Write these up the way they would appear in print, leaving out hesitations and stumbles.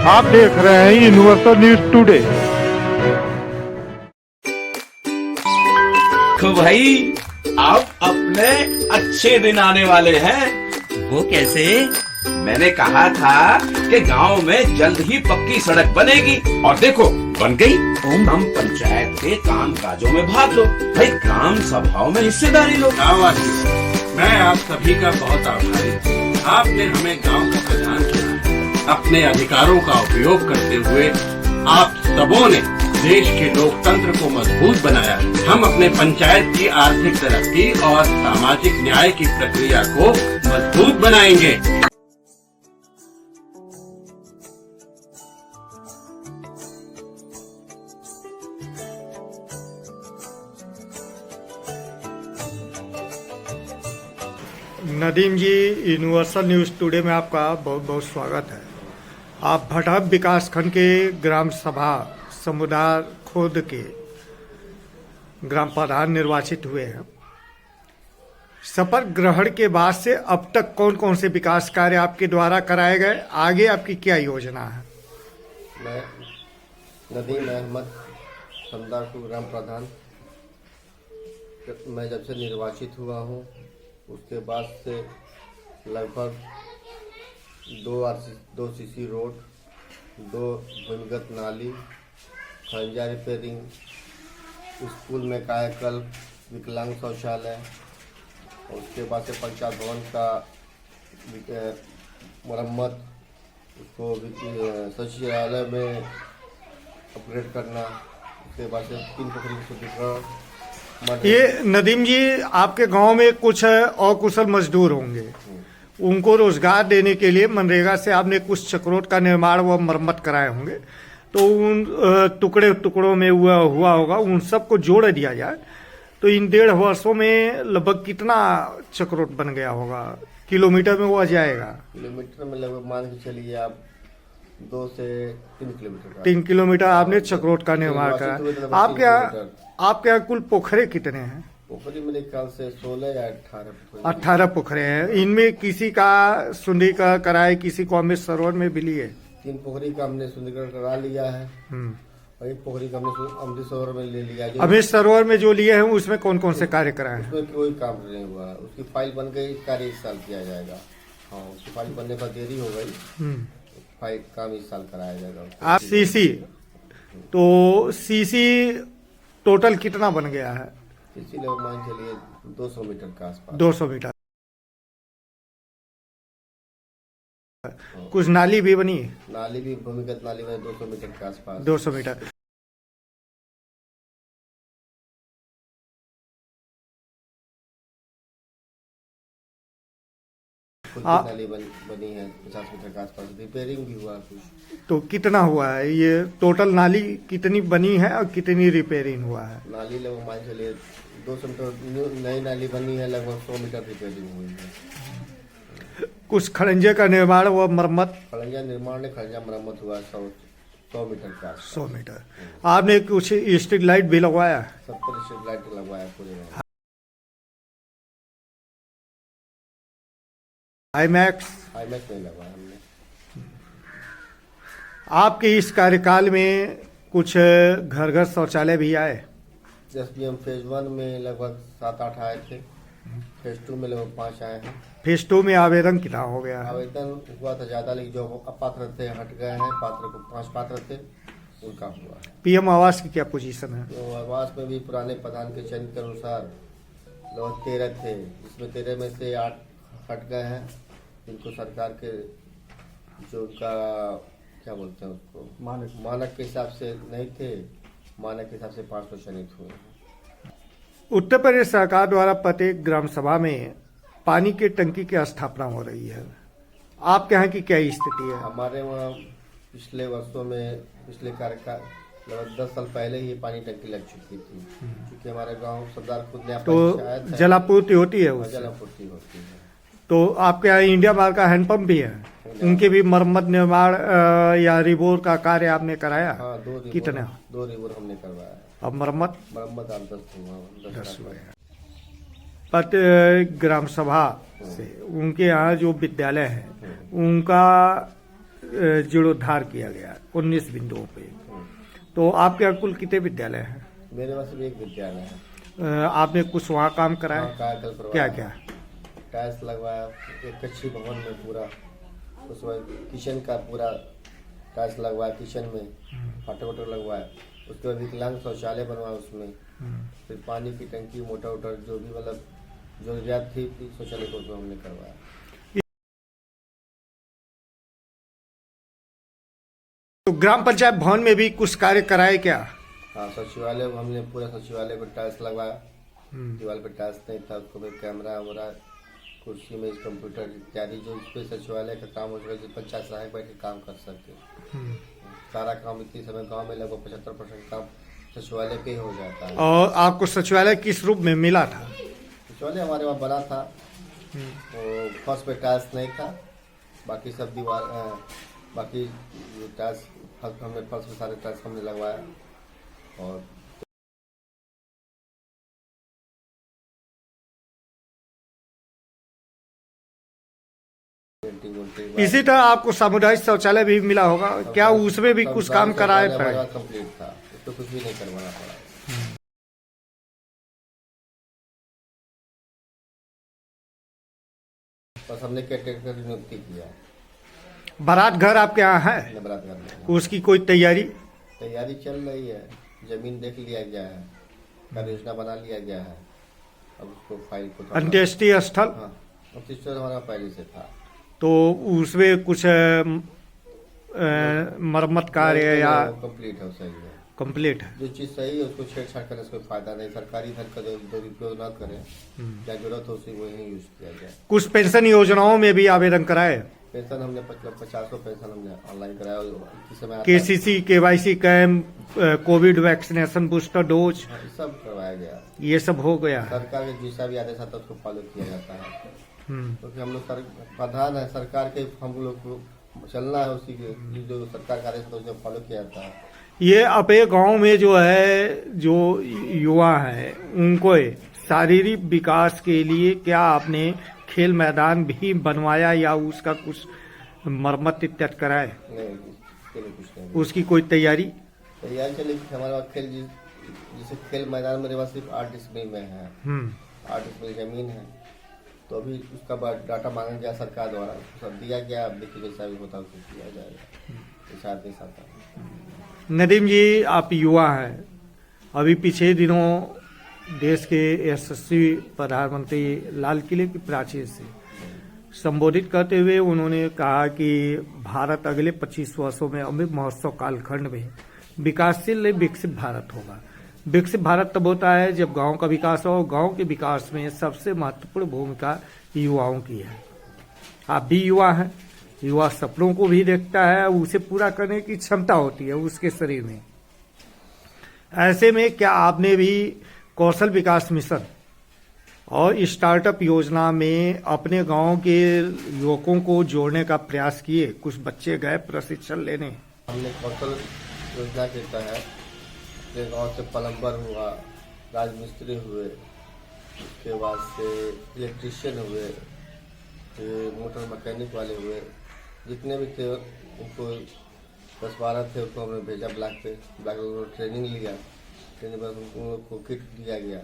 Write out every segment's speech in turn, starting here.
आप देख रहे हैं यूनिवर्सल न्यूज टुडे। तो भाई अब अपने अच्छे दिन आने वाले हैं। वो कैसे? मैंने कहा था कि गांव में जल्द ही पक्की सड़क बनेगी और देखो बन गई। हम पंचायत के काम काजों में भाग लो भाई, ग्राम सभाओं में हिस्सेदारी लो। मैं आप सभी का बहुत आभारी हूँ। आपने हमें गांव का प्रधान चुना है। अपने अधिकारों का उपयोग करते हुए आप सबों ने देश के लोकतंत्र को मजबूत बनाया। हम अपने पंचायत की आर्थिक तरक्की और सामाजिक न्याय की प्रक्रिया को मजबूत बनाएंगे। नदीम जी, यूनिवर्सल न्यूज़ टुडे में आपका बहुत बहुत स्वागत है। आप भटहब विकासखंड के ग्राम सभा समुदाय खुद के ग्राम प्रधान निर्वाचित हुए हैं। शपथ ग्रहण के बाद से अब तक कौन कौन से विकास कार्य आपके द्वारा कराए गए, आगे आपकी क्या योजना है? मैं नदीम अहमद समदारपुर ग्राम प्रधान, मैं जब से निर्वाचित हुआ हूँ उसके बाद से लगभग 2 सीसी रोड, 2 भूमिगत नाली, खंजा रिपेयरिंग, स्कूल में कायाकल्प, विकलांग शौचालय, और उसके बाद से पंचायत भवन का मरम्मत, उसको शौचालय में अपग्रेड करना, उसके बाद से 3 पोखरी का शुद्धिकरण। ये नदीम जी, आपके गांव में कुछ अकुशल मजदूर होंगे, उनको रोजगार देने के लिए मनरेगा से आपने कुछ चक्रोट का निर्माण व मरम्मत कराए होंगे, तो उन टुकड़ों में हुआ होगा, उन सबको जोड़ दिया जाए तो इन 1.5 वर्षों में लगभग कितना चक्रोट बन गया होगा? किलोमीटर में वो आ जाएगा? किलोमीटर में लगभग मान के चलिए आप 2 से 3 किलोमीटर। 3 किलोमीटर आपने चक्रोट का निर्माण करा। आपके यहाँ कुल पोखरे कितने हैं? पोखरी मेरे ख्याल से 16 या 18 पोखरे हैं। इनमें किसी का सुंदरीकरण कराए, किसी को अमृत सरोवर में भी लिए? 3 पोखरी का हमने सुंदरीकरण करा लिया है और 1 पोखरी का हमने अमृत सरोवर में ले लिया। अमृत सरोवर में जो लिए हैं उसमें कौन कौन से कार्य कराए हैं? उसमें कोई काम नहीं हुआ, उसकी फाइल बन गई, कार्य इस साल किया जाएगा। हाँ, उसकी फाइल बनने पर देरी हो गई, फाइल काम इस साल कराया जाएगा। आप सीसी, तो सीसी टोटल कितना बन गया है? इसीलिए मान चलिए 200 मीटर के आसपास। 200 मीटर। कुछ नाली भी बनी? नाली भी, भूमिगत नाली में 200 मीटर के आसपास। 200 मीटर। नाली बनी है 50 मीटर के आसपास। रिपेयरिंग भी हुआ कुछ। तो कितना हुआ है ये टोटल? नाली कितनी बनी है और कितनी रिपेयरिंग हुआ है? नाली लगभग मान चलिए 200 मीटर नई नाली बनी है, लगभग 100 मीटर रिपेयरिंग हुई है। कुछ खड़ंजे का निर्माण व मरम्मत? खड़ंजा निर्माण, खड़ंजा मरम्मत हुआ 100 मीटर का। 100 मीटर। आपने कुछ स्ट्रीट लाइट भी लगवाया? 70 स्ट्रीट लाइट लगवाया पूरे गाँव। आईमैक्स नहीं लगवाया हमने। आपके इस कार्यकाल में कुछ घर घर शौचालय भी आए? जैसे हम फेज 1 में लगभग 7-8 आए थे, फेज 2 में लगभग 5 आए हैं। फेज 2 में आवेदन कितना हो गया? आवेदन हुआ था ज्यादा, लेकिन जो अपात्र थे हट गए हैं। पात्र को 5 पात्र थे, उनका हुआ है। पीएम आवास की क्या पोजीशन है? तो आवास में भी पुराने प्रधान के चयन के अनुसार लगभग 13 थे, जिसमें 13 में से 8 हट गए हैं। इनको सरकार के जो का क्या बोलते हैं उसको, मानक के हिसाब से नहीं थे, मानक के हिसाब से 500 चयनित हुए। उत्तर प्रदेश सरकार द्वारा प्रत्येक ग्राम सभा में पानी की टंकी की स्थापना हो रही है। आपके यहाँ की क्या स्थिति है? हमारे वहाँ पिछले वर्षों में, पिछले कार्यकाल लगभग 10 साल पहले ही पानी टंकी लग चुकी थी, क्योंकि हमारे गांव सरदार खुद ने तो जलापूर्ति होती है? जलापूर्ति होती है। तो आपके यहाँ इंडिया मार्क का हैंडपंप भी है, उनके भी मरम्मत निर्माण या रिबोर का कार्य आपने कराया? हाँ, 2 कितने? 2 रिबोर हमने करवाया। अब मरम्मत आप 10 हुआ। प्रत्येक ग्राम सभा से उनके यहाँ जो विद्यालय है उनका जीर्णोद्धार किया गया 19 बिंदुओं पे। तो आपके यहाँ कुल कितने विद्यालय हैं? मेरे पास भी एक विद्यालय है। आपने कुछ वहाँ काम कराया? वहाँ कायाकल्प करवाया। क्या क्या? टाइल्स लगवाया एक कच्ची भवन में पूरा, उसमें किचन का पूरा टाइल्स लगवाया, किचन में फाटक वाटक लगवाया। उसके बाद विकलांग शौचालय बनवाया उसमें, फिर पानी की टंकी मोटर वोटर जो भी मतलब जरूरियात थी शौचालय को उसमें हमने करवाया। तो ग्राम पंचायत भवन में भी कुछ कार्य कराए क्या? हाँ, सचिवालय को हमने पूरा सचिवालय को टाइल्स लगवाया। दीवार पे टाइल्स नहीं था, उसको भी कैमरा वैमरा, कुर्सी में कंप्यूटर इत्यादि जो इस पे सचिवालय का काम हो सके, जिस पंचायत सहायक बैठ के काम कर सके। सारा काम इतनी समय गांव में लगभग 75% काम सचिवालय पे ही हो जाता है। और आपको सचिवालय किस रूप में मिला था? सचिवालय हमारे वहाँ बना था, वो फर्स्ट पे टाइल्स नहीं था, बाकी सब दीवार बाकी टाइल्स हमने फर्स्ट में सारे टाइल्स हमने लगवाया। और इसी तरह आपको सामुदायिक शौचालय भी मिला होगा, क्या उसमें भी कुछ काम कराए थे? कंप्लीट था, उसको कुछ भी नहीं करवाना पड़ा। बस हमने केयरटेकर की नियुक्ति किया। बारात घर आपके यहाँ है? नवरात घर में उसकी कोई तैयारी चल रही है, जमीन देख लिया गया है, कार्य योजना बना लिया गया है। अब उसको फाइल को अंत्येष्टि स्थल? हाँ, अंत्येष्टि हमारा पहले से था। तो उसमें कुछ मरम्मत कार्य या कंप्लीट है, सही है, कंप्लीट है? जो चीज सही है उसको छेड़छाड़ करने से कोई फायदा नहीं। सरकारी धन का दुरुपयोग न करें, क्या जरूरत हो उसी वही यूज किया जाए। कुछ पेंशन योजनाओं में भी आवेदन कराए? पेंशन हमने 50 पेंशन हमने ऑनलाइन कराया। इस समय KCC KYC camp, Covid vaccination booster dose, सब करवाया गया। ये सब हो गया है। सरकार के जैसा भी आदेश आता है उसको फॉलो किया जाता है, क्योंकि हम लोग प्रधान है सरकार के, हम लोग को चलना है उसी के, जो सरकार का आदेश होता है उसे फॉलो किया जाता है। ये अपने गांव में जो है, जो युवा है, उनको शारीरिक विकास के लिए क्या आपने खेल मैदान भी बनवाया या उसका कुछ मरम्मत इत्यादि कराए? नहीं, इसके लिए कुछ नहीं। उसकी कोई तैयारी चले हमारे पास खेल जैसे खेल मैदान मेरे पास सिर्फ 8 डिसमिल में है, 8 डिसमिल जमीन है। तो अभी उसका डाटा मांगा गया सरकार द्वारा, सब दिया गया। अब देखिए जैसा भी होता है उसको किया जाएगा, जैसा आदेश आता है। नदीम जी, आप युवा हैं, अभी पिछले दिनों देश के यशस्वी प्रधानमंत्री लाल किले की प्राचीर से संबोधित करते हुए उन्होंने कहा कि भारत अगले 25 वर्षों में अमृत महोत्सव कालखंड में विकासशील विकसित भारत होगा। विकसित भारत तब होता है जब गांव का विकास हो। गांव के विकास में सबसे महत्वपूर्ण भूमिका युवाओं की है। आप भी युवा हैं, युवा सपनों को भी देखता है, उसे पूरा करने की क्षमता होती है उसके शरीर में। ऐसे में क्या आपने भी कौशल विकास मिशन और स्टार्टअप योजना में अपने गांव के युवकों को जोड़ने का प्रयास किए? कुछ बच्चे गए प्रशिक्षण लेने? हमने कौशल योजना के तहत अपने गाँव से प्लम्बर हुआ, राजमिस्त्री हुए, उसके बाद से इलेक्ट्रीशियन हुए, मोटर मैकेनिक वाले हुए, जितने भी थे उनको 10-12 थे, उनको हमने भेजा ब्लॉक पे ट्रेनिंग लिया। ट्रेनिंग पर उन लोग को किट दिया गया,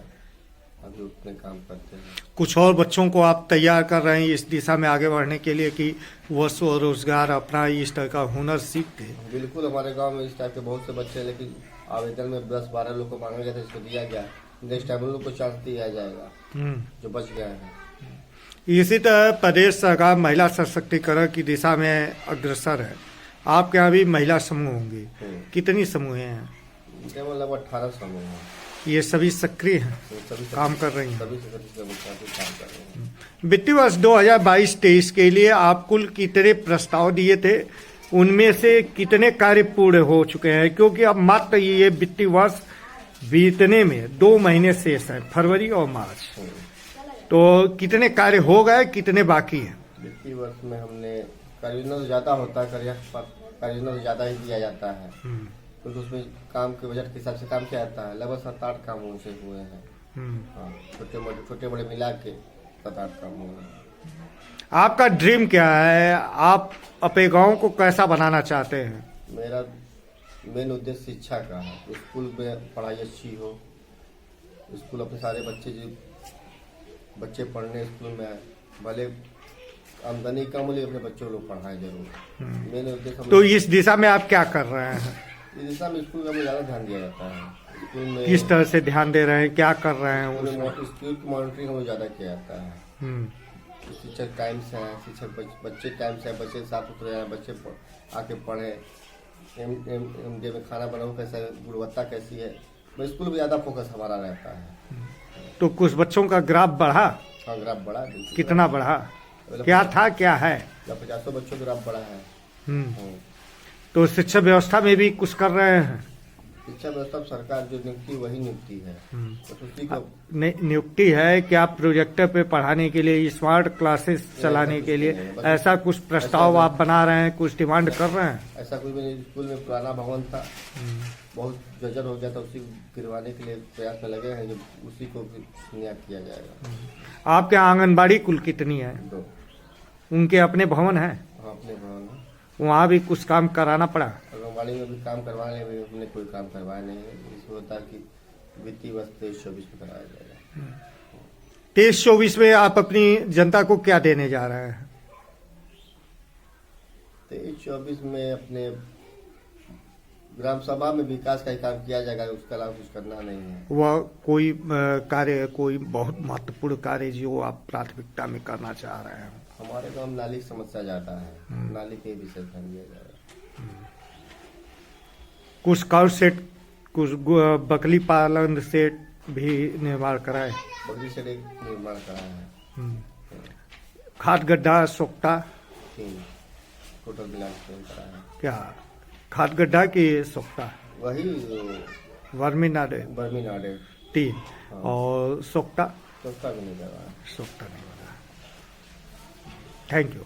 अभी उतने काम करते हैं। कुछ और बच्चों को आप तैयार कर रहे हैं इस दिशा में आगे बढ़ने के लिए कि वो स्वरोजगार अपना इस तरह का हुनर सीख के? बिल्कुल, हमारे गांव में इस टाइप के बहुत से बच्चे हैं, लेकिन आवेदन में 10-12 लोग को मांगा गया था, इसको दिया गया। नेक्स्ट टाइम उन लोग को चांस दिया जाएगा जो बच गए हैं। इसी तरह प्रदेश सरकार महिला सशक्तिकरण की दिशा में अग्रसर है। आपके यहाँ भी महिला समूह होंगे, कितनी समूह हैं? लगभग 18 समूह हैं। ये सभी सक्रिय हैं, सभी काम कर रही हैं। सभी काम कर रहे हैं। वित्तीय वर्ष 2022-23 के लिए आप कुल कितने प्रस्ताव दिए थे? उनमें से कितने कार्य पूर्ण हो चुके हैं? क्योंकि अब मात्र ये वित्तीय वर्ष बीतने में 2 महीने शेष है, फरवरी और मार्च। तो कितने कार्य हो गए, कितने बाकी हैं? वित्तीय वर्ष में हमने कार्योजना तो ज्यादा होता है, कार्योजना तो ज्यादा ही दिया जाता है, क्योंकि उसमें काम के बजट के हिसाब से काम किया जाता है। लगभग 7-8 काम उनसे हुए हैं। हाँ, छोटे बड़े मिला के 7-8 काम हुए हैं। आपका ड्रीम क्या है? आप अपने गांव को कैसा बनाना चाहते हैं? मेरा मेन उद्देश्य शिक्षा का है। स्कूल में पढ़ाई अच्छी हो, स्कूल अपने सारे बच्चे पढ़ने स्कूल में आए, भले आमदनी कम हो लेकिन अपने बच्चों लोग पढ़ाएं जरूर। मेन उद्देश्य तो इस दिशा में आप क्या कर रहे हैं? इस दिशा में स्कूल में ज़्यादा ध्यान दिया जाता है। स्कूल में किस तरह से ध्यान दे रहे हैं, क्या कर रहे हैं उसमें? स्कूल की मॉनिटरिंग हमें ज़्यादा किया जाता है। हम्म, शिक्षक टाइम से हैं, शिक्षक बच्चे टाइम से हैं, बच्चे साफ सुथरे हैं, बच्चे आके पढ़े। MDA में खाना बनाओ कैसा है, गुणवत्ता कैसी है, बस स्कूल में ज़्यादा फोकस हमारा रहता है। तो कुछ बच्चों का ग्राफ बढ़ा? हाँ, ग्राफ बढ़ा है, बिल्कुल कितना बढ़ा? क्या था, क्या है? या 50 बच्चों का ग्राफ बढ़ा है। हम्म, तो शिक्षा व्यवस्था में भी कुछ कर रहे हैं? शिक्षा व्यवस्था में सरकार जो नियुक्ति वही नियुक्ति है, तो उसी को नियुक्ति है क्या? प्रोजेक्टर पे पढ़ाने के लिए, स्मार्ट क्लासेस चलाने के लिए ऐसा कुछ प्रस्ताव आप बना रहे हैं, कुछ डिमांड कर रहे हैं? ऐसा कोई भी नहीं। स्कूल में पुराना भवन था, बहुत जर्जर हो गया था, उसी को गिरवाने के लिए प्रयास में लगे हैं, जो उसी को नया किया जाएगा। आपके आंगनबाड़ी कुल कितनी है? 2। उनके अपने भवन हैं? हाँ, अपने भवन है। वहाँ भी कुछ काम कराना पड़ा? आंगनबाड़ी में भी काम करवाने में हमने कोई काम करवाया नहीं है। इसमें होता है कि वित्तीय वर्ष 23-24 में कराया जाएगा। 23-24 में आप अपनी जनता को क्या देने जा रहे हैं? 23-24 में अपने ग्राम सभा में विकास का ही काम किया जाएगा, उसके अलावा कुछ करना नहीं है। वह कोई कार्य, कोई बहुत महत्वपूर्ण कार्य जो आप प्राथमिकता में करना चाह रहे हैं? हमारे गांव में नाली की समस्या ज्यादा है, नाली के विषय ध्यान दिया जाएगा। कुछ काउ सेट, कुछ बकरी पालन सेट भी निर्माण कराए? बकरी शेड एक निर्माण करा है। खाद गड्ढा, सोख्ता 3 टोटल मिला के करा है। क्या खाद गड्ढा की सोख्ता? वही वर्मी नाडे बर्मी नाडे 3 और सोख्ता? तो उसका भी नहीं करवा है। सोख्ता नहीं बना। Thank you.